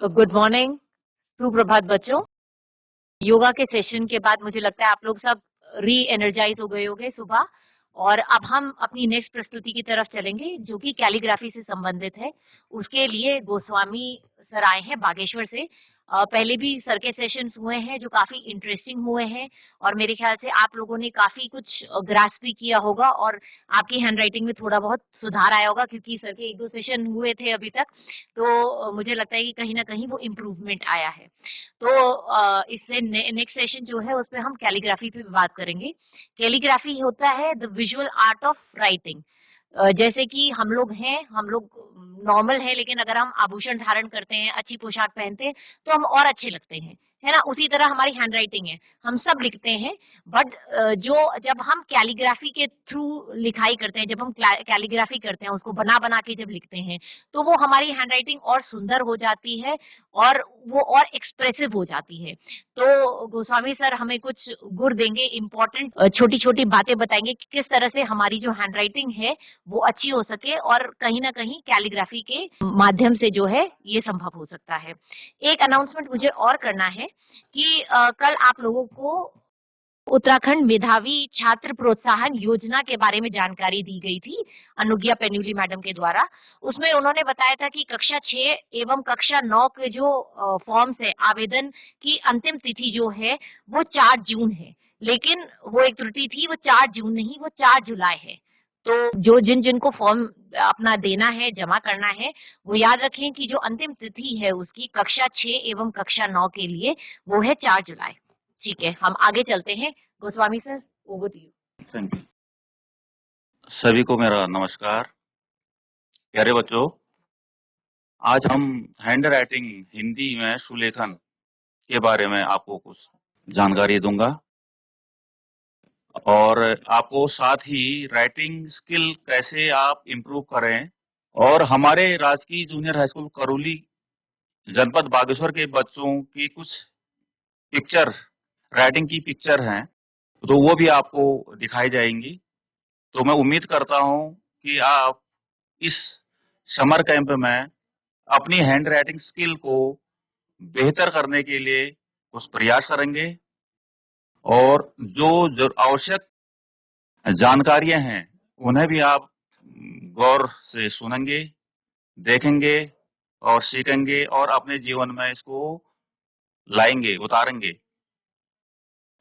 Good morning, सुप्रभात बच्चों। योगा के सेशन के बाद मुझे लगता है आप लोग सब री एनर्जाइज हो गए होंगे सुबह। और अब हम अपनी नेक्स्ट प्रस्तुति की तरफ चलेंगे जो कि कैलीग्राफी से संबंधित है। उसके लिए गोस्वामी सर आए हैं बागेश्वर से। पहले भी सर के सेशंस हुए हैं जो काफी इंटरेस्टिंग हुए हैं और मेरे ख्याल से आप लोगों ने काफी कुछ ग्रास्प भी किया होगा और आपकी हैंडराइटिंग में थोड़ा बहुत सुधार आया होगा क्योंकि सर के 1-2 सेशन हुए थे अभी तक। तो मुझे लगता है कि कहीं ना कहीं वो इम्प्रूवमेंट आया है। तो इससे नेक्स्ट सेशन जो है उस पर हम कैलीग्राफी पे बात करेंगे। कैलीग्राफी होता है the visual art of writing. जैसे कि हम लोग नॉर्मल है, लेकिन अगर हम आभूषण धारण करते हैं, अच्छी पोशाक पहनते हैं तो हम और अच्छे लगते हैं, है ना। उसी तरह हमारी हैंडराइटिंग है, हम सब लिखते हैं। बट जो जब हम कैलीग्राफी के थ्रू लिखाई करते हैं, जब हम कैलीग्राफी करते हैं, उसको बना बना के जब लिखते हैं तो वो हमारी हैंडराइटिंग और सुंदर हो जाती है और वो और एक्सप्रेसिव हो जाती है। तो गोस्वामी सर हमें कुछ गुर देंगे, इम्पोर्टेंट छोटी छोटी बातें बताएंगे कि किस तरह से हमारी जो हैंडराइटिंग है वो अच्छी हो सके और कहीं ना कहीं कैलीग्राफी के माध्यम से जो है ये संभव हो सकता है। एक अनाउंसमेंट मुझे और करना है कि कल आप लोगों को उत्तराखंड मेधावी छात्र प्रोत्साहन योजना के बारे में जानकारी दी गई थी अनुज्ञा पेन्यूली मैडम के द्वारा। उसमें उन्होंने बताया था कि कक्षा 6 एवं कक्षा 9 के जो फॉर्म्स है, आवेदन की अंतिम तिथि जो है वो 4 जून है। लेकिन वो एक त्रुटि थी, वो 4 जून नहीं, वो 4 जुलाई है। तो जो जिनको फॉर्म अपना देना है, जमा करना है, वो याद रखें कि जो अंतिम तिथि है उसकी कक्षा 6 एवं कक्षा 9 के लिए वो है 4 जुलाई। ठीक है, हम आगे चलते हैं। Goswami sir, over to you. Thank you. सभी को मेरा नमस्कार। प्यारे बच्चों, आज हम हैंड राइटिंग हिंदी में सुलेखन के बारे में आपको कुछ जानकारी दूंगा और आपको साथ ही राइटिंग स्किल कैसे आप इम्प्रूव करें और हमारे राजकीय जूनियर हाई स्कूल करौली जनपद बागेश्वर के बच्चों की कुछ पिक्चर, राइटिंग की पिक्चर हैं, तो वो भी आपको दिखाई जाएंगी। तो मैं उम्मीद करता हूं कि आप इस समर कैंप में अपनी हैंड राइटिंग स्किल को बेहतर करने के लिए कुछ प्रयास करेंगे और जो आवश्यक जानकारियां हैं उन्हें भी आप गौर से सुनेंगे, देखेंगे और सीखेंगे और अपने जीवन में इसको लाएंगे, उतारेंगे।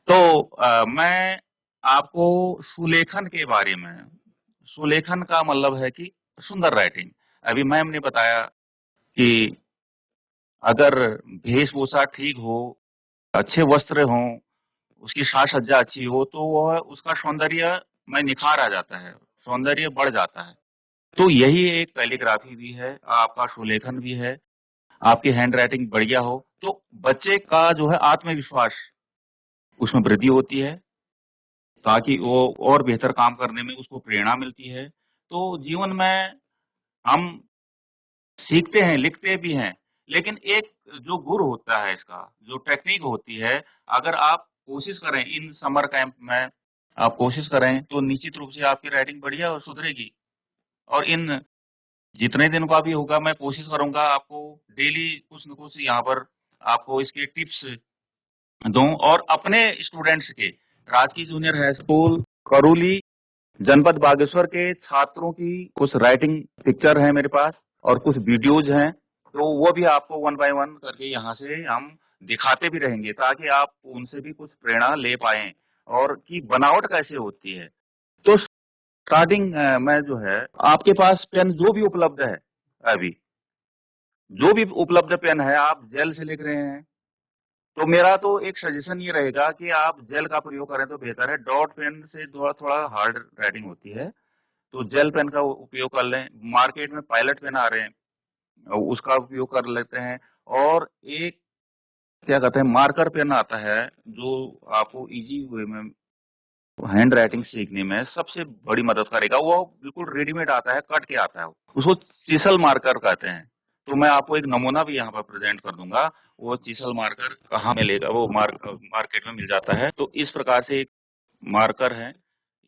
तो मैं आपको सुलेखन के बारे में, सुलेखन का मतलब है कि सुंदर राइटिंग। अभी मैम ने बताया कि अगर वेशभूषा ठीक हो, अच्छे वस्त्र हों, उसकी साज सज्जा अच्छी हो, तो वह उसका सौंदर्य में निखार आ जाता है, सौंदर्य बढ़ जाता है। तो यही एक कैलीग्राफी भी है, आपका सुलेखन भी है। आपकी हैंड राइटिंग बढ़िया हो तो बच्चे का जो है आत्मविश्वास उसमें वृद्धि होती है, ताकि वो और बेहतर काम करने में उसको प्रेरणा मिलती है। तो जीवन में हम सीखते हैं, लिखते भी हैं, लेकिन एक जो गुर होता है, इसका जो टेक्निक होती है, अगर आप कोशिश करें इन समर कैंप में, आप कोशिश करें तो निश्चित रूप से आपकी राइटिंग बढ़िया और सुधरेगी। और इन जितने दिन का भी होगा मैं कोशिश करूंगा आपको डेली कुछ न कुछ यहाँ पर आपको इसके टिप्स दूं और अपने स्टूडेंट्स के राजकीय जूनियर हाई स्कूल करौली जनपद बागेश्वर के छात्रों की कुछ राइटिंग पिक्चर है मेरे पास और कुछ वीडियोज हैं, तो वो भी आपको वन बाय वन करके यहाँ से हम दिखाते भी रहेंगे ताकि आप उनसे भी कुछ प्रेरणा ले पाएं और कि बनावट कैसे होती है। तो स्टार्टिंग में जो है आपके पास पेन जो भी उपलब्ध है, अभी जो भी उपलब्ध पेन है, आप जेल से लिख रहे हैं तो मेरा तो एक सजेशन ये रहेगा कि आप जेल का प्रयोग करें तो बेहतर है। डॉट पेन से थोड़ा थोड़ा हार्ड राइटिंग होती है, तो जेल पेन का उपयोग कर लें। मार्केट में पायलट पेन आ रहे हैं, उसका उपयोग कर लेते हैं। और एक क्या कहते हैं मार्कर पेन आता है जो आपको इजी वे में हैंड राइटिंग सीखने में सबसे बड़ी मदद करेगा। वो बिल्कुल रेडीमेड आता है, कट के आता है, उसको चिसल मार्कर कहते हैं। तो मैं आपको एक नमूना भी यहाँ पर प्रेजेंट कर दूंगा, वो चिसल मार्कर कहाँ मिलेगा, वो मार्केट में मिल जाता है। तो इस प्रकार से एक मार्कर है,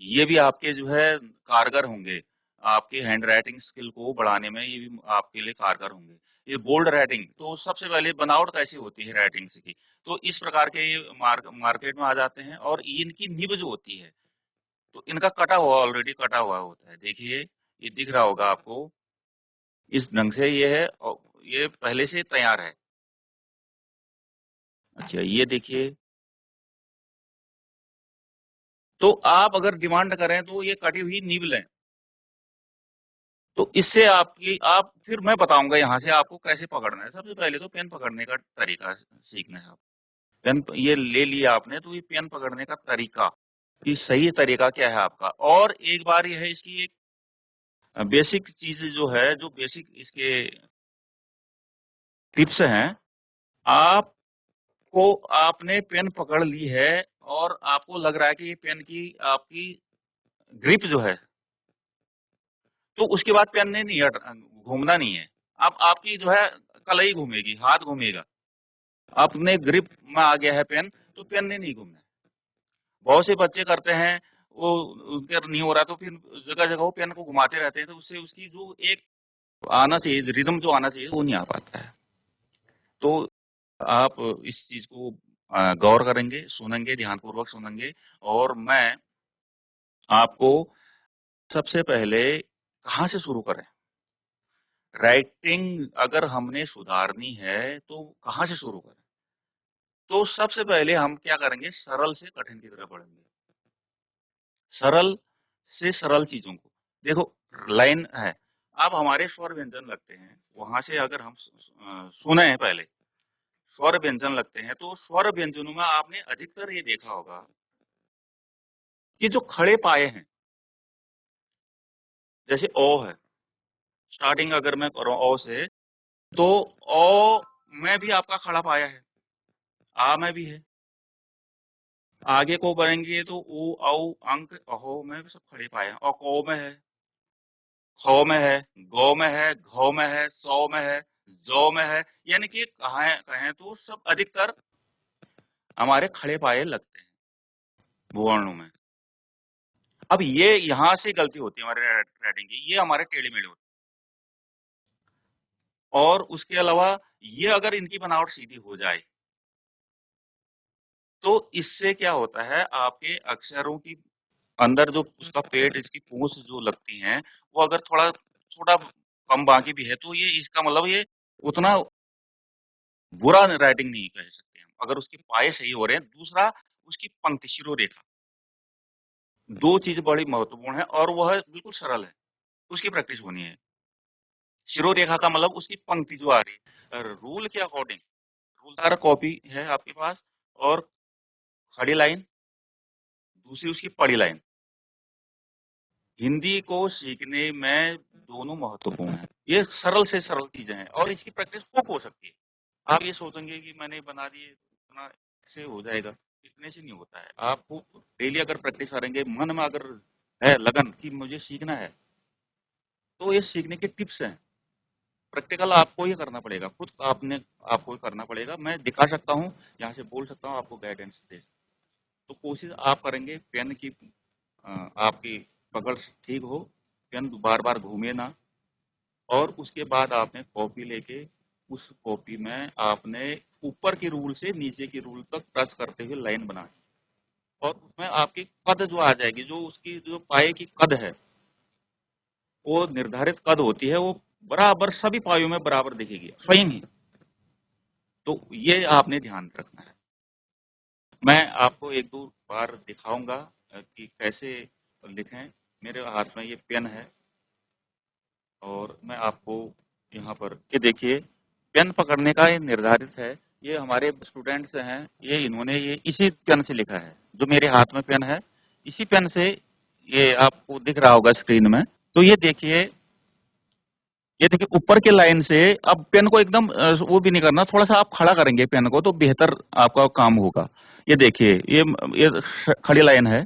ये भी आपके जो है कारगर होंगे आपकी हैंड राइटिंग स्किल को बढ़ाने में ये भी आपके लिए कारगर होंगे। ये बोल्ड राइटिंग, तो सबसे पहले बनावट कैसी होती है राइटिंग की, तो इस प्रकार के ये मार्केट में आ जाते हैं और इनकी निब जो होती है, तो इनका कटा हुआ ऑलरेडी कटा हुआ होता है। देखिए ये दिख रहा होगा आपको, इस ढंग से ये है और ये पहले से तैयार है। अच्छा ये देखिए, तो आप अगर डिमांड करें तो ये कटी हुई निब लें, तो इससे आपकी आप फिर मैं बताऊंगा यहाँ से आपको कैसे पकड़ना है। सबसे पहले तो पेन पकड़ने का तरीका सीखना है। आप पेन ये ले लिया आपने, तो ये पेन पकड़ने का तरीका कि सही तरीका क्या है आपका। और एक बार ये है इसकी एक बेसिक चीज जो है, जो बेसिक इसके टिप्स हैं, आपको आपने पेन पकड़ ली है और आपको लग रहा है कि ये पेन की आपकी ग्रिप जो है, तो उसके बाद पेन ने नहीं घूमना नहीं है। अब आपकी जो है कलाई घूमेगी, हाथ घूमेगा, अपने ग्रिप में आ गया है पेन, तो पेन ने नहीं घूमना है। बहुत से बच्चे करते हैं, वो उनके नहीं हो रहा तो फिर जगह जगह वो पेन को घुमाते रहते हैं, तो उससे उसकी जो एक आना चाहिए, रिदम जो आना चाहिए वो नहीं आ पाता है। तो आप इस चीज को गौर करेंगे, सुनेंगे, ध्यानपूर्वक सुनेंगे, और मैं आपको सबसे पहले कहाँ से शुरू करें, राइटिंग अगर हमने सुधारनी है तो कहाँ से शुरू करें। तो सबसे पहले हम क्या करेंगे, सरल से कठिन की तरफ बढ़ेंगे। सरल से सरल चीजों को देखो, लाइन है, अब हमारे स्वर व्यंजन लगते हैं, वहां से अगर हम सुने हैं पहले स्वर व्यंजन लगते हैं, तो स्वर व्यंजनों में आपने अधिकतर ये देखा होगा कि जो खड़े पाए हैं, जैसे ओ है, स्टार्टिंग अगर मैं करूं ओ से, तो ओ में भी आपका खड़ा पाया है, आ में भी है, आगे को बढ़ेंगे तो ऊ औ अंक अहो में भी सब खड़े पाए हैं, और को में है, खो में है, गो में है, घो में है, सौ में है, जो में है, यानी कि कहें तो सब अधिकतर हमारे खड़े पाए लगते हैं वर्णों में। अब ये यहाँ से गलती होती है हमारे राइटिंग की, ये हमारे टेढ़े मेढ़े होते हैं। और उसके अलावा ये अगर इनकी बनावट सीधी हो जाए, तो इससे क्या होता है, आपके अक्षरों की अंदर जो उसका पेट, इसकी पूंछ जो लगती हैं, वो अगर थोड़ा थोड़ा कम बाकी भी है, तो ये इसका मतलब ये उतना बुरा राइटिंग नहीं कह सकते हम, अगर उसके पाए सही हो रहे हैं। दूसरा, उसकी पंक्ति शिरोरेखा, दो चीज बड़ी महत्वपूर्ण है, और वह बिल्कुल सरल है, उसकी प्रैक्टिस होनी है। शिरोरेखा का मतलब उसकी पंक्ति जो आ रही है, रूल के अकॉर्डिंग, रूलदार कॉपी है आपके पास, और खड़ी लाइन, दूसरी उसकी पड़ी लाइन। हिंदी को सीखने में दोनों महत्वपूर्ण है, ये सरल से सरल चीजें हैं, और इसकी प्रैक्टिस खूब हो सकती है। आप ये सोचेंगे कि मैंने बना दिए इतना से हो जाएगा, इतने से नहीं होता है। आपको डेली अगर प्रैक्टिस करेंगे, मन में अगर है लगन कि मुझे सीखना है, तो ये सीखने के टिप्स हैं। प्रैक्टिकल आपको ये करना पड़ेगा, खुद आपने आपको करना पड़ेगा। मैं दिखा सकता हूँ, यहाँ से बोल सकता हूँ, आपको गाइडेंस दे, तो कोशिश आप करेंगे पेन की आपकी पकड़ ठीक हो, पेन बार बार घूमे ना, और उसके बाद आपने कॉपी लेके उस कॉपी में आपने ऊपर की रूल से नीचे की रूल तक टच करते हुए लाइन बनानी, और उसमें आपकी कद जो आ जाएगी, जो उसकी जो पाए की कद है, वो निर्धारित कद होती है, वो बराबर सभी पायों में बराबर दिखेगी स्वयं ही। तो ये आपने ध्यान रखना है। मैं आपको एक दो बार दिखाऊंगा कि कैसे लिखें। मेरे हाथ में ये पेन है, और मैं आपको यहाँ पर ये देखिए, पेन पकड़ने का ये निर्धारित है। ये हमारे स्टूडेंट्स हैं, ये इन्होंने ये इसी पेन से लिखा है, जो मेरे हाथ में पेन है, इसी पेन से, ये आपको दिख रहा होगा स्क्रीन में। तो ये देखिए ऊपर के लाइन से, अब पेन को एकदम वो भी नहीं करना, थोड़ा सा आप खड़ा करेंगे पेन को, तो बेहतर आपका काम होगा। ये देखिए, ये खड़ी लाइन है,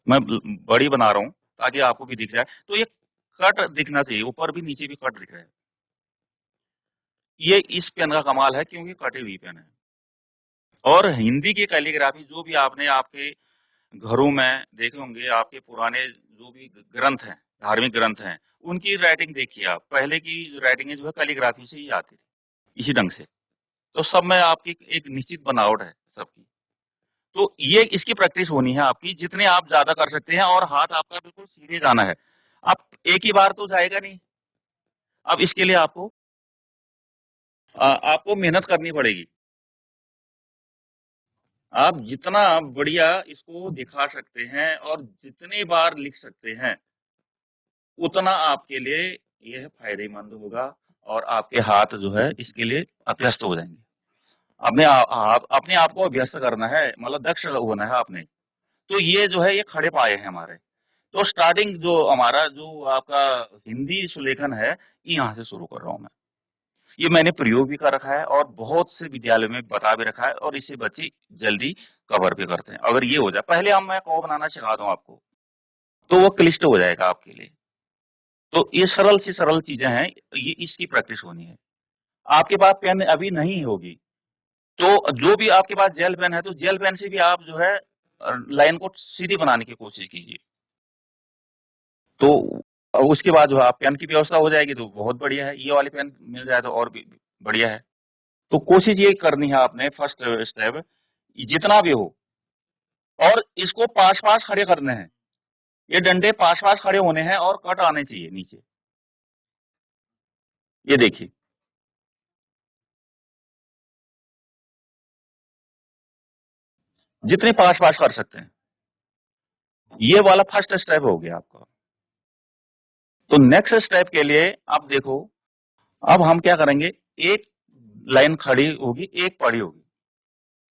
मैं बड़ी बना रहा हूँ ताकि आपको भी दिख जाए। तो ये कट दिखना चाहिए, ऊपर भी नीचे भी कट दिख रहा है। ये इस पेन का कमाल है, क्योंकि कटी हुई पेन है। और हिंदी की कैलीग्राफी जो भी आपने आपके घरों में देखे होंगे आपके पुराने जो भी ग्रंथ हैं, धार्मिक ग्रंथ हैं, उनकी राइटिंग देखिए आप। पहले की राइटिंगें जो है कैलीग्राफी से ही आती थी, इसी ढंग से। तो सब में आपकी एक निश्चित बनावट है सबकी। तो ये इसकी प्रैक्टिस होनी है आपकी, जितने आप ज़्यादा कर सकते हैं और हाथ आपका बिल्कुल सीधे जाना है। आप एक ही बार तो जाएगा नहीं। अब इसके लिए आपको मेहनत करनी पड़ेगी। आप जितना बढ़िया इसको दिखा सकते हैं और जितनी बार लिख सकते हैं, उतना आपके लिए यह फ़ायदेमंद होगा और आपके हाथ जो है इसके लिए अभ्यस्त हो जाएँगे। अपने आप को अभ्यस्त करना है, मतलब दक्ष होना है आपने। तो ये जो है ये खड़े पाए हैं हमारे। तो स्टार्टिंग जो हमारा जो आपका हिंदी सुलेखन है, यहाँ से शुरू कर रहा हूँ मैं। ये मैंने प्रयोग भी कर रखा है और बहुत से विद्यालय में बता भी रखा है और इससे बच्चे जल्दी कवर भी करते हैं। अगर ये हो जाए, पहले हम मैं क बनाना सिखा दूँ आपको, तो वो क्लिष्ट हो जाएगा आपके लिए। तो ये सरल से सरल चीज़ें हैं, ये इसकी प्रैक्टिस होनी है। आपके पास पेन अभी नहीं होगी, तो जो भी आपके पास जेल पेन है, तो जेल पेन से भी आप जो है लाइन को सीधी बनाने की कोशिश कीजिए। तो उसके बाद जो है आप पेन की व्यवस्था हो जाएगी तो बहुत बढ़िया है, ये वाली पेन मिल जाए तो और भी बढ़िया है। तो कोशिश ये करनी है आपने फर्स्ट स्टेप, जितना भी हो, और इसको पास-पास खड़े करने हैं। ये डंडे पास-पास खड़े होने हैं और कट आने चाहिए नीचे। ये देखिए। जितने पास-पास कर सकते हैं। ये वाला फर्स्ट स्टेप हो गया आपका। तो नेक्स्ट स्टेप के लिए अब देखो, अब हम क्या करेंगे, एक लाइन खड़ी होगी, एक पड़ी होगी।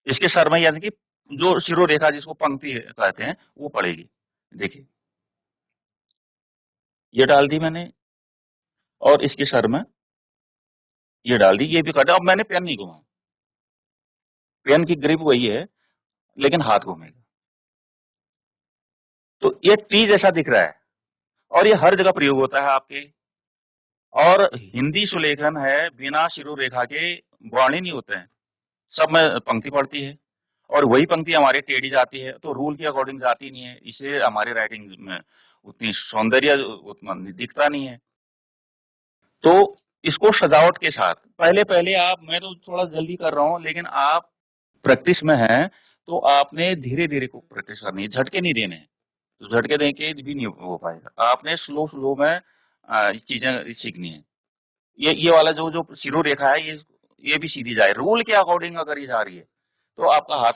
इसके सर में यानी कि जो शिरोरेखा जिसको पंक्ति कहते हैं, वो पड़ेगी। देखिए, ये डाल दी मैंने और इसके सर में ये डाल दी, ये भी कटा। अब मैंने पेन नहीं घुमाया। पेन की ग्रिप वही है, लेकिन हाथ घूमेगा। तो ये टी जैसा दिख रहा है और ये हर जगह प्रयोग होता है आपके। और हिंदी सुलेखन है, बिना शिरोरेखा के वर्ण ही नहीं होते हैं। सब में पंक्ति पड़ती है और वही पंक्ति हमारी टेढ़ी जाती है, तो रूल के अकॉर्डिंग जाती नहीं है। इससे हमारी राइटिंग में उतनी सौंदर्य उतना दिखता नहीं है। तो इसको सजावट के साथ पहले-पहले आप, मैं तो थोड़ा जल्दी कर रहा हूँ, लेकिन आप प्रैक्टिस में हैं, तो आपने धीरे-धीरे को प्रैक्टिस करनी है, झटके नहीं देने हैं। तो झटके देके भी नहीं हो पाएगा। आपने स्लो-स्लो में चीज़ें सीखनी है। ये वाला जो जो शिरोरेखा है, ये भी सीधी जाए। रूल के अकॉर्डिंग अगर ये जा रही है, तो आपका हाथ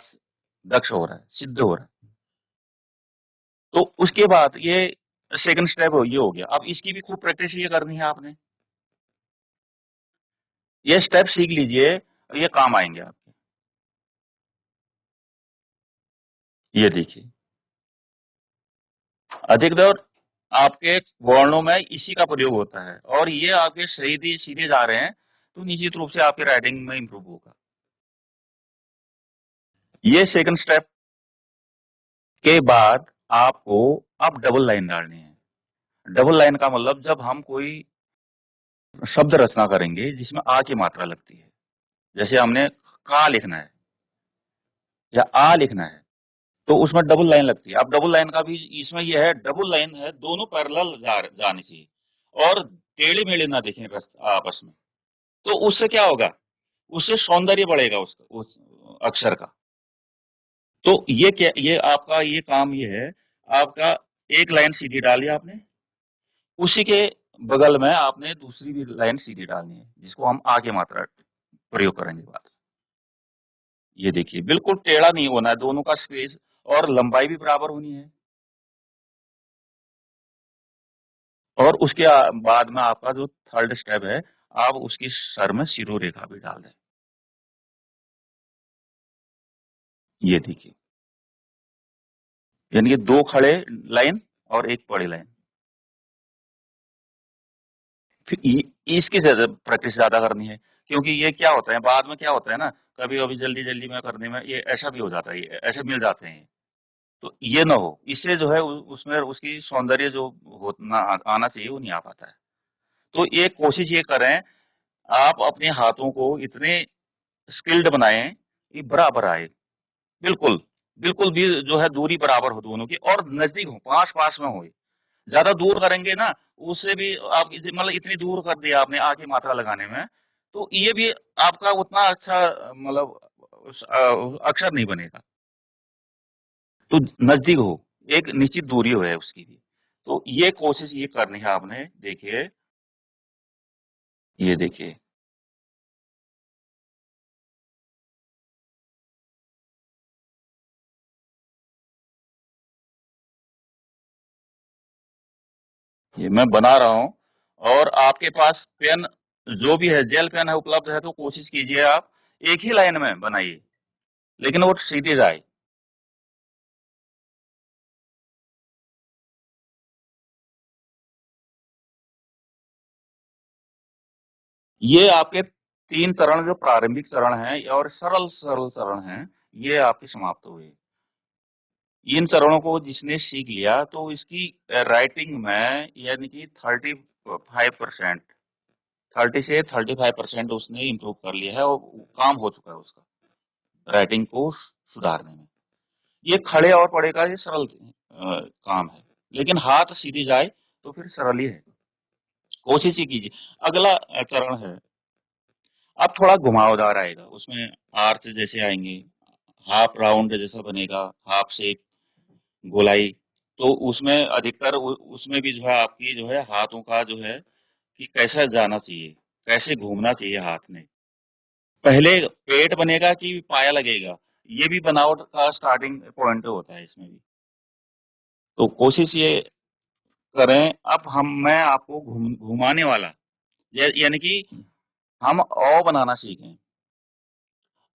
दक्ष हो रहा है, सिद्ध हो रहा है। तो उसके बाद ये सेकंड स्टेप ये हो गया। अब इसकी भी खूब प्रैक्टिस ये करनी है आपने। ये स्टेप सीख लीजिए, ये काम आएँगे आपके। ये देखिए, अधिकतर आपके वर्णों में इसी का प्रयोग होता है और ये आपके सीधे सीधे जा रहे हैं, तो निश्चित रूप से आपकी राइटिंग में इम्प्रूव होगा। ये सेकंड स्टेप के बाद आपको अब डबल लाइन डालनी है। डबल लाइन का मतलब, जब हम कोई शब्द रचना करेंगे जिसमें आ की मात्रा लगती है, जैसे हमने का लिखना है या आ लिखना है, तो उसमें डबल लाइन लगती है। अब डबल लाइन का भी इसमें यह है, डबल लाइन है, दोनों पैरेलल जानी चाहिए और टेढ़े-मेढ़े ना दिखें आपस में। तो उससे क्या होगा, उससे सौंदर्य बढ़ेगा उस अक्षर का। तो ये क्या, ये आपका ये काम ये है, आपका एक लाइन सीधी डाली आपने, उसी के बगल में आपने दूसरी भी लाइन सीधी डालनी है, जिसको हम आ की मात्रा प्रयोग करेंगे बाद में। ये देखिए, बिल्कुल टेढ़ा नहीं होना है, दोनों का स्पेस और लंबाई भी बराबर होनी है। और उसके बाद में आपका जो थर्ड स्टेप है, आप उसकी सर में शिरोरेखा भी डाल दें। ये देखिए, यानी कि 2 खड़े लाइन और 1 पड़ी लाइन। फिर इसकी प्रैक्टिस ज़्यादा करनी है, क्योंकि ये क्या होता है, बाद में क्या होता है ना, कभी-कभी जल्दी-जल्दी में करने में ये ऐसा भी हो जाता है, ये ऐसे मिल जाते हैं। तो ये ना हो, इससे जो है उसमें उसकी सौंदर्य जो आना चाहिए, वो नहीं आ पाता है। तो ये कोशिश ये करें, आप अपने हाथों को इतने स्किल्ड बनाएँ कि बराबर आए, बिल्कुल। बिल्कुल भी जो है दूरी बराबर हो दोनों की और नजदीक हो, पास-पास में हो। ज्यादा दूर करेंगे ना, उससे भी आप मतलब इतनी दूर कर दिया आपने आके मात्रा लगाने में, तो ये भी आपका उतना अच्छा मतलब अक्षर नहीं बनेगा। तो नजदीक हो, एक निश्चित दूरी हो है उसकी भी। तो ये कोशिश ये करनी है आपने। देखिए, ये देखिए, ये मैं बना रहा हूँ और आपके पास पेन जो भी है, जेल पेन है उपलब्ध है तो कोशिश कीजिए आप एक ही लाइन में बनाइए, लेकिन वो सीधी जाए। ये आपके 3 चरण जो प्रारंभिक चरण हैं और सरल सरल चरण हैं, ये आपके समाप्त हुए। इन चरणों को जिसने सीख लिया तो इसकी राइटिंग में यानी कि 35% 30 से 35% उसने इम्प्रूव कर लिया है और काम हो चुका है उसका राइटिंग को सुधारने में। ये खड़े और पड़े का ये सरल काम है, लेकिन हाथ सीधी जाए तो फिर सरल ही है। कोशिश ही कीजिए। अगला चरण है, अब थोड़ा घुमावदार आएगा, उसमें आर्च जैसे आएंगे, हाफ राउंड जैसा बनेगा, हाफ शेप, गोलाई। तो उसमें अधिकतर उसमें भी जो है आपकी जो है हाथों का जो है कि कैसा जाना चाहिए, कैसे घूमना चाहिए हाथ में। पहले पेट बनेगा कि पाया लगेगा, ये भी बनावट का स्टार्टिंग पॉइंट होता है इसमें भी। तो कोशिश ये करें। अब मैं आपको घुमाने वाला यानी कि हम अ बनाना सीखें।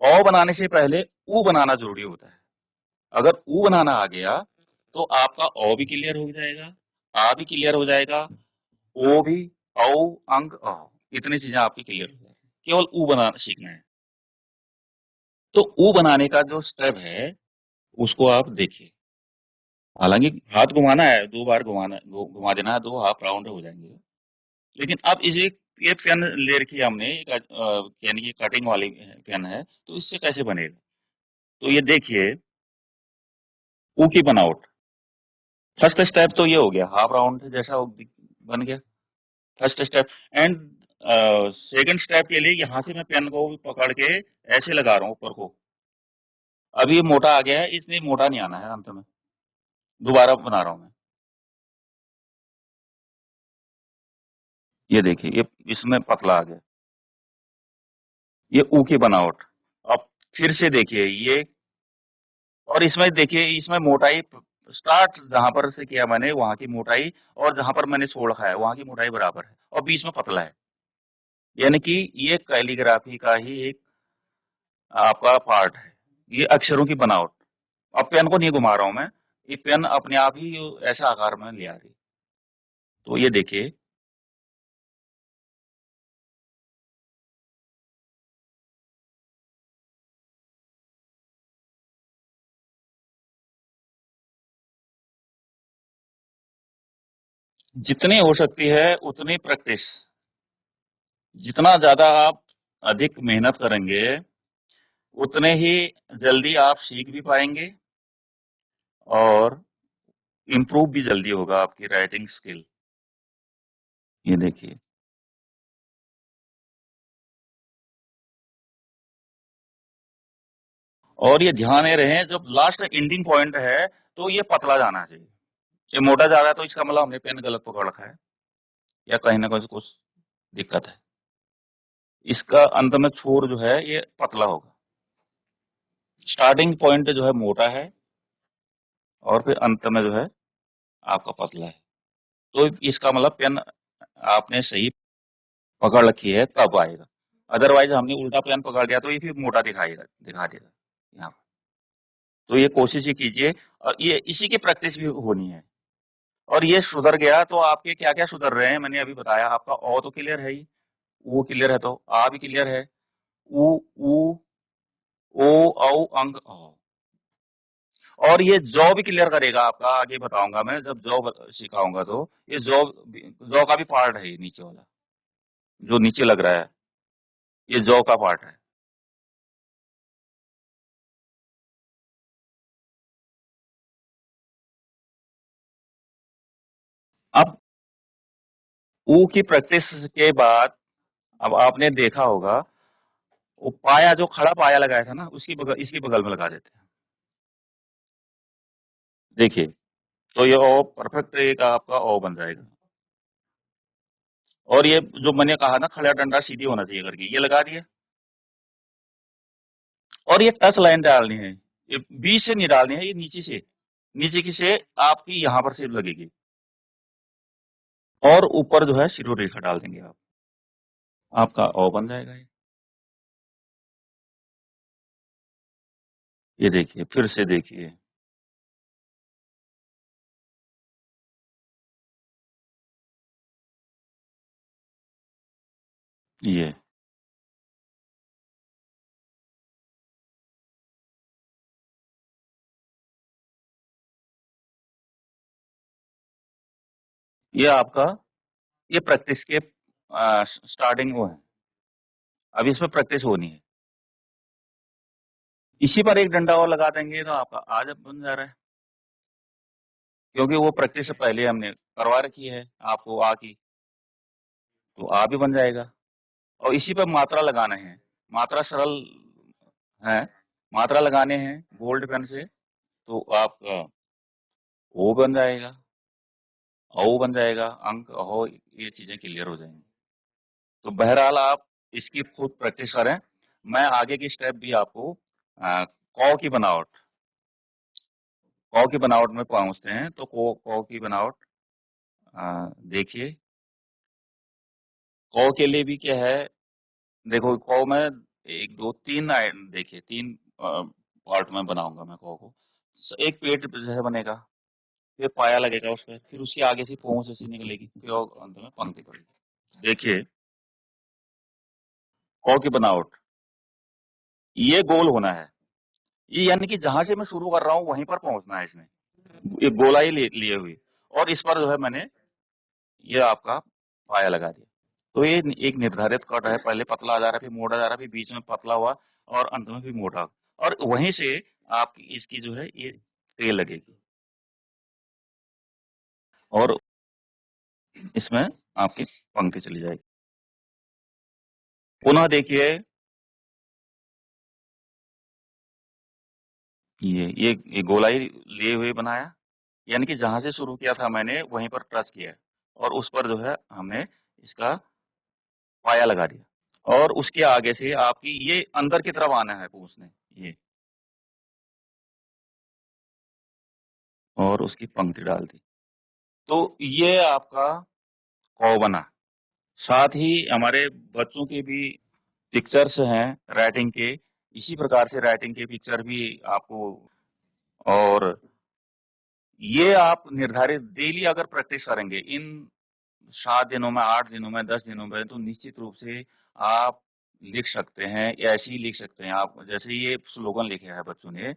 अ बनाने से पहले उ बनाना जरूरी होता है। अगर उ बनाना आ गया तो आपका अ भी क्लियर हो जाएगा, आ भी क्लियर हो जाएगा, ओ भी, औ, अंग, अ, इतनी चीजें आपकी क्लियर हो जाएगी। केवल उ बनाना सीखना है। तो उ बनाने का जो स्टेप है उसको आप देखिए। हालांकि हाथ घुमाना है, 2 बार घुमाना घुमा देना है, 2 हाफ राउंड हो जाएंगे। लेकिन अब इसे ये पेन ले रखी है हमने, यानी कि कटिंग वाली पेन है, तो इससे कैसे बनेगा? तो ये देखिए, ऊ की बनावट। फर्स्ट स्टेप तो ये हो गया, हाफ राउंड जैसा बन गया first step. And second step के लिए यहाँ से मैं पेन को पकड़ के ऐसे लगा रहा हूँ ऊपर को। अब ये मोटा आ गया है, इसमें मोटा नहीं आना है अंत में। दोबारा बना रहा हूँ मैं। ये देखिए, ये इसमें पतला आ गया। ये ऊ की बनावट। अब फिर से देखिए ये, और इसमें देखिए इसमें मोटाई स्टार्ट जहां पर से किया मैंने वहां की मोटाई और जहां पर मैंने छोड़ रखा है वहां की मोटाई बराबर है और बीच में पतला है। यानी कि ये कैलीग्राफी का ही एक आपका पार्ट है, ये अक्षरों की बनावट। अब पेन को नहीं घुमा रहा हूं मैं, ये पेन अपने आप ही ऐसा आकार में ले आ रही। तो ये देखिए, जितनी हो सकती है उतनी प्रैक्टिस। जितना ज्यादा आप अधिक मेहनत करेंगे उतने ही जल्दी आप सीख भी पाएंगे और इम्प्रूव भी जल्दी होगा आपकी राइटिंग स्किल। ये देखिए, और ये ध्यान में रहे जब लास्ट एंडिंग पॉइंट है तो ये पतला जाना चाहिए। ये मोटा जा रहा है तो इसका मतलब हमने पेन गलत पकड़ रखा है या कहीं ना कहीं कुछ दिक्कत है। इसका अंत में छोर जो है ये पतला होगा। स्टार्टिंग पॉइंट जो है मोटा है और फिर अंत में जो है आपका पतला है। तो इसका मतलब पेन आपने सही पकड़ रखी है तब आएगा। अदरवाइज हमने उल्टा पेन पकड़ लिया तो ये फिर मोटा दिखा देगा यहाँ पर। तो ये कोशिश ही कीजिए और ये इसी की प्रैक्टिस भी होनी है। और ये सुधर गया तो आपके क्या क्या सुधर रहे हैं मैंने अभी बताया। आपका ओ तो क्लियर है ही, वो क्लियर है, तो आ भी क्लियर है, उ, ओ, औ, अंग, औ। और ये जॉ भी क्लियर करेगा आपका, आगे बताऊंगा मैं जब जॉ सिखाऊंगा। तो ये जॉ का भी पार्ट है, ये नीचे वाला जो नीचे लग रहा है ये जॉ का पार्ट है। ऊ की प्रैक्टिस के बाद अब आपने देखा होगा, वो पाया जो खड़ा पाया लगाया था ना, इसकी बगल में लगा देते हैं। देखिए, तो ये ओ परफेक्ट एक आपका ओ बन जाएगा। और ये जो मैंने कहा ना, खड़ा डंडा सीधी होना चाहिए करके, ये लगा दिया। और ये टच लाइन डालनी है, ये बीच से नहीं डालनी है, ये नीचे की से आपकी यहाँ पर सिर्फ लगेगी। और ऊपर जो है शिरो रेखा डाल देंगे आप, आपका ओ बन जाएगा ये देखिए, फिर से देखिए। ये ये आपका ये प्रैक्टिस के स्टार्टिंग वो है। अब इसमें प्रैक्टिस होनी है। इसी पर एक डंडा और लगा देंगे तो आपका आज अब बन जा रहा है, क्योंकि वो प्रैक्टिस से पहले हमने करवा रखी है आपको आ की, तो आ भी बन जाएगा। और इसी पर मात्रा लगाना है, मात्रा सरल है, मात्रा लगाने हैं गोल्ड पेन से, तो आपका ओ बन जाएगा, औ बन जाएगा, अंक हो, ये चीजें क्लियर हो जाएंगी। तो बहरहाल आप इसकी खुद प्रैक्टिस करें। मैं आगे की स्टेप भी आपको कौ की बनावट, कौ की बनावट में पहुंचते हैं। तो कौ की बनावट देखिए, कौ के लिए भी क्या है, देखो कौ में एक दो तीन देखिए, तीन पार्ट में बनाऊंगा मैं कौ को। एक पेट जैसे बनेगा, फिर पाया लगेगा उसमें, फिर उसके आगे से पूंछ ऐसी निकलेगी, फिर और अंत में पंक्ति पड़ेगी। देखिए कौ की बनावट, ये गोल होना है, ये यानी कि जहां से मैं शुरू कर रहा हूं वहीं पर पहुंचना है इसने, एक गोलाई लिए हुई, और इस पर जो है मैंने ये आपका पाया लगा दिया। तो ये एक निर्धारित कट है, पहले पतला आ जा रहा है, फिर मोटा जा रहा है, फिर बीच में पतला हुआ, और अंत में फिर मोटा, और वहीं से आपकी इसकी जो है ये टेल लगेगी, और इसमें आपकी पंक्ति चली जाएगी। पुनः देखिए, ये गोलाई लिए हुए बनाया, यानी कि जहां से शुरू किया था मैंने वहीं पर टच किया, और उस पर जो है हमने इसका पाया लगा दिया, और उसके आगे से आपकी ये अंदर की तरफ आना है पूछने, ये, और उसकी पंक्ति डाल दी। तो ये आपका कौ बना। साथ ही हमारे बच्चों के भी पिक्चर्स हैं राइटिंग के, इसी प्रकार से राइटिंग के पिक्चर भी आपको, और ये आप निर्धारित डेली अगर प्रैक्टिस करेंगे इन 7 दिनों में, 8 दिनों में, 10 दिनों में, तो निश्चित रूप से आप लिख सकते हैं, या ऐसे ही लिख सकते हैं आप, जैसे ये स्लोगन लिखे है बच्चों ने,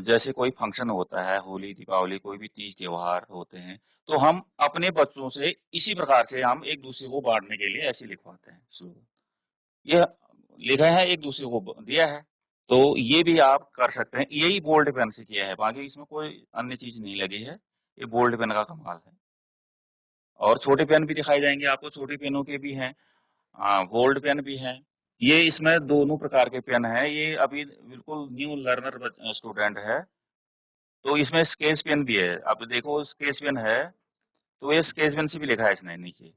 जैसे कोई फंक्शन होता है, होली, दीपावली, कोई भी तीज त्योहार होते हैं, तो हम अपने बच्चों से इसी प्रकार से हम एक दूसरे को बांटने के लिए ऐसे लिखवाते हैं स्लोगन। ये लिखा है, एक दूसरे को दिया है, तो ये भी आप कर सकते हैं। यही बोल्ड पेन से किया है, बाकी इसमें कोई अन्य चीज नहीं लगी है, ये बोल्ड पेन का कमाल है। और छोटे पेन भी दिखाए जाएंगे आपको, छोटे पेनों के भी हैं, गोल्ड पेन भी हैं। ये इसमें दोनों प्रकार के पेन है, ये अभी बिल्कुल न्यू लर्नर स्टूडेंट है, तो इसमें स्केच पेन भी है। अब देखो स्केच पेन है, तो ये स्केच पेन से भी लिखा है इसने नीचे,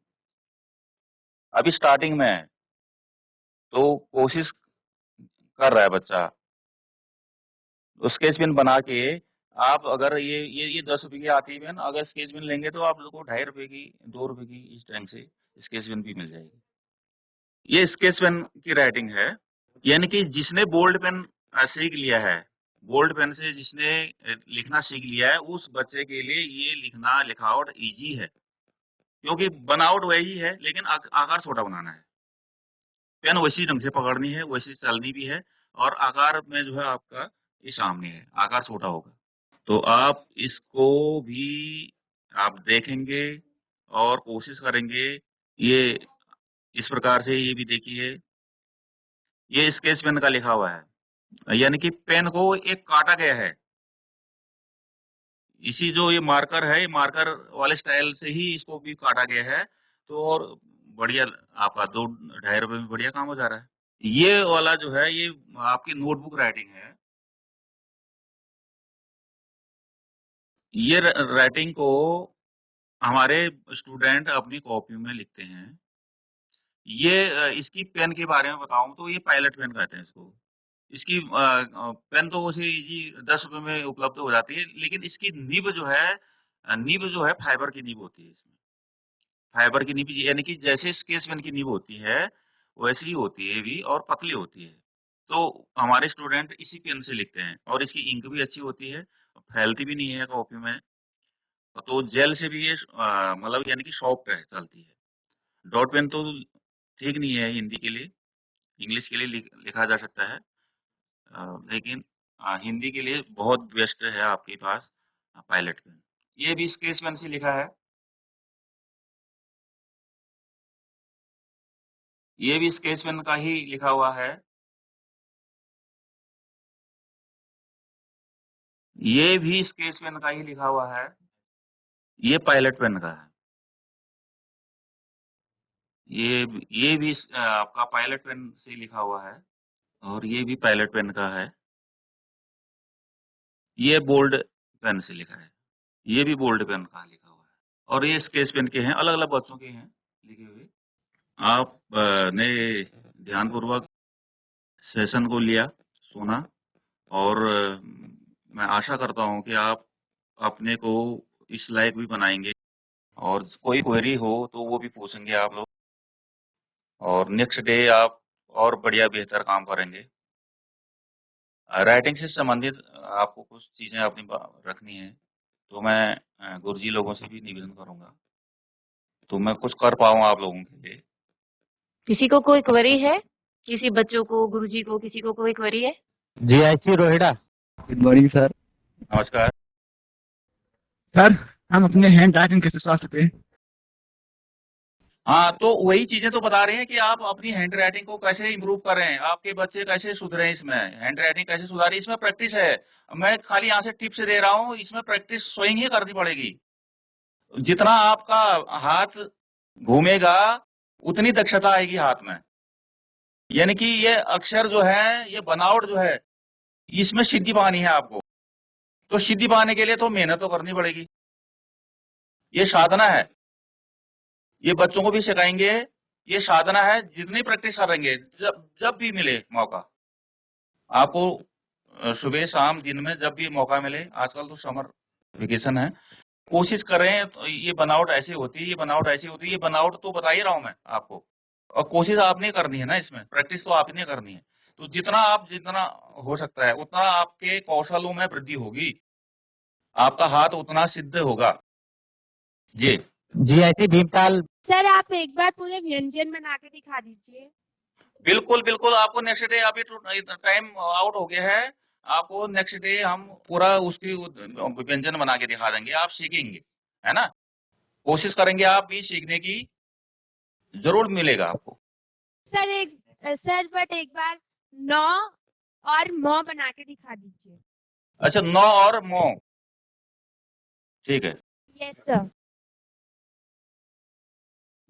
अभी स्टार्टिंग में है, तो कोशिश कर रहा है बच्चा। तो स्केच पेन बना के आप अगर ये 10 रुपए की आती है पेन, अगर स्केच पेन लेंगे तो आप लोग को 2.5 रुपए की, 2 रुपए की, इस ढंग से स्केच पेन भी मिल जाएगी। ये स्केच पेन की राइटिंग है, यानी कि जिसने बोल्ड पेन सीख लिया है, बोल्ड पेन से जिसने लिखना सीख लिया है, उस बच्चे के लिए ये लिखना लिखावट इजी है, क्योंकि बनावट वही है, लेकिन आकार छोटा बनाना है। पेन वैसी ढंग से पकड़नी है, वैसी चलनी भी है, और आकार में जो है आपका ये सामने है, आकार छोटा होगा। तो आप इसको भी आप देखेंगे और कोशिश करेंगे। ये इस प्रकार से ये भी देखिए, ये स्केच पेन का लिखा हुआ है, यानी कि पेन को एक काटा गया है। इसी जो ये मार्कर है, ये मार्कर वाले स्टाइल से ही इसको भी काटा गया है, तो और बढ़िया, आपका 2-2.5 रुपए में बढ़िया काम हो जा रहा है। ये वाला जो है ये आपकी नोटबुक राइटिंग है। ये राइटिंग को हमारे स्टूडेंट अपनी कॉपी में लिखते हैं। ये इसकी पेन के बारे में बताऊं तो ये पायलट पेन कहते हैं इसको। इसकी पेन तो वैसे जी 10 रुपए में उपलब्ध हो जाती है, लेकिन इसकी निब जो है निब जो है फाइबर की निब होती है इसमें। फाइबर की निब यानी कि जैसे स्केच पेन की निब होती है वैसी ही होती है भी, और पतली होती है। तो हमारे स्टूडेंट इसी पेन से लिखते हैं, और इसकी इंक भी अच्छी होती है, फैलती भी नहीं है कॉपी में। तो जेल से भी ये मतलब यानी कि सॉफ्ट है, चलती है। डॉट पेन तो ठीक नहीं है हिंदी के लिए, इंग्लिश के लिए लिखा जा सकता है। लेकिन हिंदी के लिए बहुत बेस्ट है आपके पास पायलट पेन। ये भी स्केच पेन से लिखा है। ये भी स्केच पेन का ही लिखा हुआ है। ये भी स्केच पेन का ही लिखा हुआ है। ये पायलट पेन का है। ये भी आपका पायलट पेन से लिखा हुआ है, और ये भी पायलट पेन का है। ये बोल्ड पेन से लिखा है। ये भी बोल्ड पेन का लिखा हुआ है, और ये स्केच पेन के हैं, अलग-अलग बच्चों के हैं लिखे हुए। आप ने ध्यानपूर्वक सेशन को लिया, सुना, और मैं आशा करता हूँ कि आप अपने को इस लायक भी बनाएँगे, और कोई क्वेरी हो तो वो भी पूछेंगे आप लोग, और नेक्स्ट डे आप और बढ़िया बेहतर काम करेंगे। राइटिंग से संबंधित आपको कुछ चीज़ें अपनी रखनी है, तो मैं गुरुजी लोगों से भी निवेदन करूँगा, तो मैं कुछ कर पाऊँ आप लोगों के लिए। किसी को कोई क्वेरी है? किसी बच्चों को, गुरुजी को, किसी को कोई क्वेरी है? GIC Rohida. Good morning sir. नमस्कार। सर हम अपने हैंड राइटिंग कैसे सुधार सकते हैं? हाँ, तो वही चीजें तो बता रहे हैं कि आप अपनी हैंड राइटिंग को कैसे इम्प्रूव कर रहे हैं, आपके बच्चे कैसे सुधरे, इसमें हैंड राइटिंग कैसे सुधारी, इसमें प्रैक्टिस है। मैं खाली यहाँ से टिप्स दे रहा हूँ, इसमें प्रैक्टिस स्वयं ही करनी पड़ेगी। जितना आपका हाथ घूमेगा उतनी दक्षता आएगी हाथ में। यानी कि ये अक्षर जो है, ये बनावट जो है, इसमें सिद्धि पानी है आपको। तो सिद्धि पाने के लिए तो मेहनत तो करनी पड़ेगी। ये साधना है, ये बच्चों को भी सिखाएंगे। ये साधना है, जितनी प्रैक्टिस करेंगे, जब जब भी मिले मौका आपको, सुबह शाम दिन में जब भी मौका मिले, आजकल तो समर वेकेशन है, कोशिश करें। तो ये बनावट ऐसी होती है, ये बनावट ऐसी होती है, ये बनावट तो बता ही रहा हूं मैं आपको, और कोशिश आपने करनी है ना, इसमें प्रैक्टिस तो आपने करनी है। तो जितना हो सकता है उतना आपके कौशलों में वृद्धि होगी, आपका हाथ उतना सिद्ध होगा। जी GIC भीमताल। सर आप एक बार पूरे व्यंजन बना के दिखा दीजिए। बिल्कुल बिल्कुल, आपको नेक्स्ट डे, अभी टाइम आउट हो गया है, आपको नेक्स्ट डे हम पूरा उसकी व्यंजन बना के दिखा देंगे, आप सीखेंगे, है ना। कोशिश करेंगे आप भी सीखने की, जरूर मिलेगा आपको। सर बट एक बार नौ और मौ बना के दिखा दीजिए। अच्छा, नौ और मो, ठीक है। Yes sir.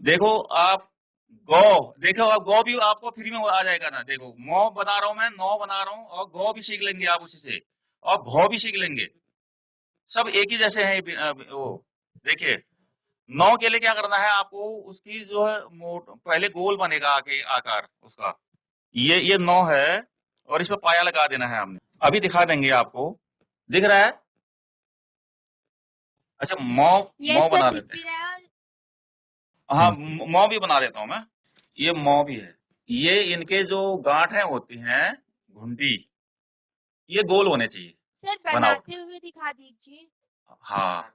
देखो आप गौ, देखो आप गौ भी आपको फ्री में आ जाएगा ना। देखो मौ बना रहा हूं मैं, नौ बना रहा हूँ, और गौ भी सीख लेंगे आप उसी से, और भौ भी सीख लेंगे। सब एक ही जैसे हैं वो। देखिए, नौ के लिए क्या करना है आपको, उसकी जो है पहले गोल बनेगा आके आकार उसका। ये नौ है, और इसमें पाया लगा देना है हमने, अभी दिखा देंगे आपको। दिख रहा है? अच्छा, मौ यस मौ सर बना दिख देते भी हैं। रहा है। हाँ, मौ भी बना देता हूँ मैं। ये मौ भी है। ये इनके जो गांठें होती हैं, घुंडी, ये गोल होने चाहिए। सर बनाओ। बनाते हुए दिखा दीजिए। हाँ,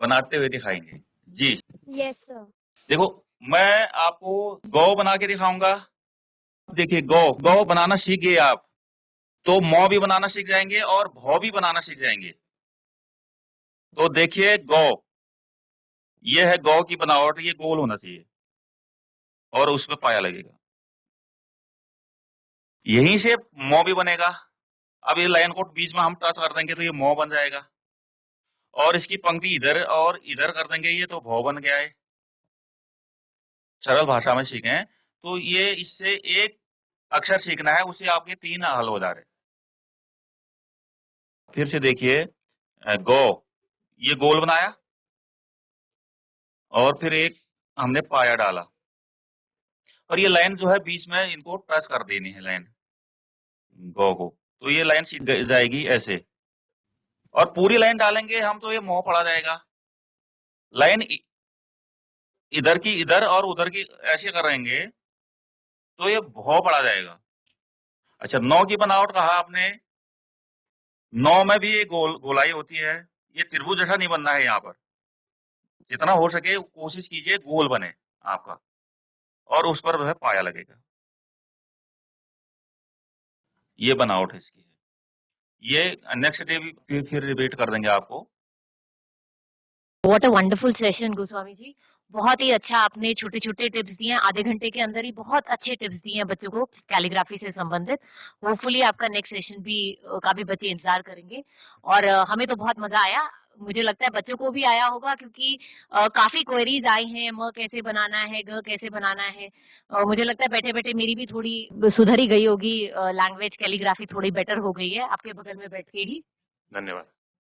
बनाते हुए दिखाएंगे जी। Yes sir. देखो, मैं आपको गौ बना के दिखाऊंगा। देखिए, गौ गौ बनाना सीख गए आप, तो मौ भी बनाना सीख जाएंगे, और भौ भी बनाना सीख जाएंगे। तो देखिए, गौ, ये है गौ की बनावट, ये गोल होना चाहिए, और उसमें पाया लगेगा। यहीं से मौ भी बनेगा। अब ये लाइन को बीच में हम टच कर देंगे तो ये मौ बन जाएगा, और इसकी पंक्ति इधर और इधर कर देंगे, ये तो भौ बन गया है। सरल भाषा में सीखें, तो ये इससे एक अक्षर सीखना है, उससे आपके 3 हल हो जा रहे हैं। फिर से देखिए, गो, ये गोल बनाया और फिर एक हमने पाया डाला और ये लाइन जो है बीच में इनको टच कर देनी है लाइन गो को, तो ये लाइन सीध जाएगी ऐसे, और पूरी लाइन डालेंगे हम तो ये मोह पड़ा जाएगा। लाइन इधर की इधर और उधर की ऐसे करेंगे तो ये भौ पड़ा जाएगा। अच्छा, 9 की बनावट कहा आपने, 9 में भी ये गोलाई होती है, ये त्रिभुज जैसा नहीं बनना है। यहाँ पर जितना हो सके कोशिश कीजिए गोल बने आपका, और उस पर जो है पाया लगेगा। ये बनावट है इसकी। ये नेक्स्ट डे भी फिर रिपीट कर देंगे आपको। What a wonderful session Goswami ji, बहुत ही अच्छा आपने छोटे छोटे टिप्स दिए हैं। आधे घंटे के अंदर ही बहुत अच्छे टिप्स दिए हैं बच्चों को कैलीग्राफी से संबंधित। होपफुली आपका नेक्स्ट सेशन भी काफी बच्चे इंतजार करेंगे, और हमें तो बहुत मजा आया। मुझे लगता है बच्चों को भी आया होगा, क्योंकि काफी क्वेरीज आई हैं, म कैसे बनाना है, ग कैसे बनाना है। मुझे लगता है बैठे बैठे मेरी भी थोड़ी सुधर ही गई होगी, लैंग्वेज कैलीग्राफी थोड़ी बेटर हो गई है आपके बगल में बैठ के ही। धन्यवाद।